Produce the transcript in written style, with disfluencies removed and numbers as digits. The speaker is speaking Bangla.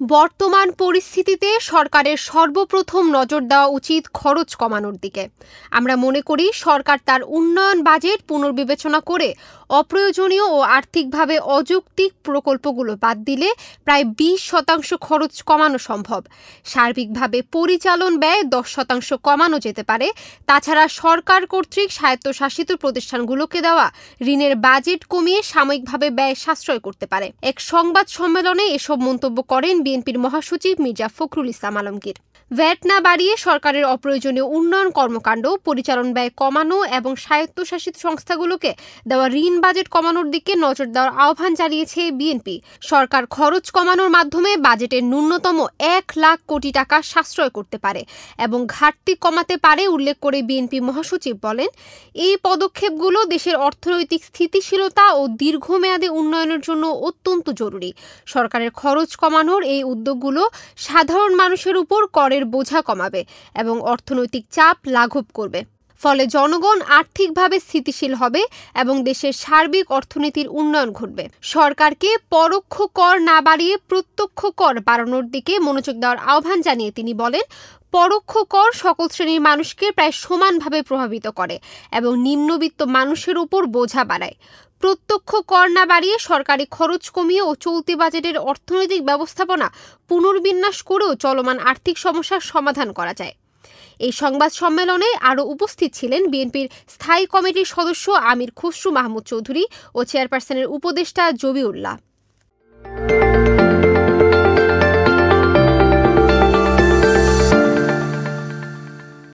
বর্তমান পরিস্থিতিতে সরকারের সর্বপ্রথম নজর দেওয়া উচিত খরচ কমানোর দিকে। আমরা মনে করি সরকার তার উন্নয়ন বাজেট পুনর্বিবেচনা করে অপ্রয়োজনীয় ও আর্থিকভাবে অযৌক্তিক প্রকল্পগুলো বাদ দিলে প্রায় 20% খরচ কমানো সম্ভব। সার্বিকভাবে পরিচালন ব্যয় 10% কমানো যেতে পারে। তাছাড়া সরকার কর্তৃক স্বায়ত্তশাসিত প্রতিষ্ঠানগুলোকে দেওয়া ঋণের বাজেট কমিয়ে সাময়িকভাবে ব্যয় সাশ্রয় করতে পারে। এক সংবাদ সম্মেলনে এসব মন্তব্য করেন বিএনপির মহাসচিব মির্জা ফখরুল ইসলাম আলমগীর। ভ্যাট না বাড়িয়ে সরকারের অপ্রয়োজনীয় উন্নয়ন কর্মকাণ্ড, পরিচালন ব্যয় কমানো এবং স্বায়ত্তশাসিত সংস্থাগুলোকে দেওয়া ঋণ বাজেট কমানোর দিকে নজর দেওয়ার আহ্বান জানিয়েছে বিএনপি। সরকার খরচ কমানোর মাধ্যমে বাজেটের ন্যূনতম 1 লাখ কোটি টাকা সাশ্রয় করতে পারে এবং ঘাটতি কমাতে পারে উল্লেখ করে বিএনপি মহাসচিব বলেন, এই পদক্ষেপগুলো দেশের অর্থনৈতিক স্থিতিশীলতা ও দীর্ঘমেয়াদী উন্নয়নের জন্য অত্যন্ত জরুরি। সরকারের খরচ কমানোর এই উদ্যোগগুলো সাধারণ মানুষের উপর করের বোঝা কমাবে এবং অর্থনৈতিক চাপ লাঘব করবে। ফলে জনগণ আর্থিকভাবে স্থিতিশীল হবে এবং দেশের সার্বিক অর্থনীতির উন্নয়ন ঘটবে। সরকারকে পরোক্ষ কর না বাড়িয়ে প্রত্যক্ষ কর বাড়ানোর দিকে মনোযোগ দেওয়ার আহ্বান জানিয়ে তিনি বলেন, পরোক্ষ কর সকল শ্রেণীর মানুষকে প্রায় সমানভাবে প্রভাবিত করে এবং নিম্নবিত্ত মানুষের উপর বোঝা বাড়ায়। প্রত্যক্ষ কর না বাড়িয়ে সরকারি খরচ কমিয়ে ও চলতি বাজেটের অর্থনৈতিক ব্যবস্থাপনা পুনর্বিন্যাস করেও চলমান আর্থিক সমস্যার সমাধান করা যায়। এই সংবাদ সম্মেলনে আরও উপস্থিত ছিলেন বিএনপির স্থায়ী কমিটির সদস্য আমির খসরু মাহমুদ চৌধুরী ও চেয়ারপারসনের উপদেষ্টা জবিউল্লাহ।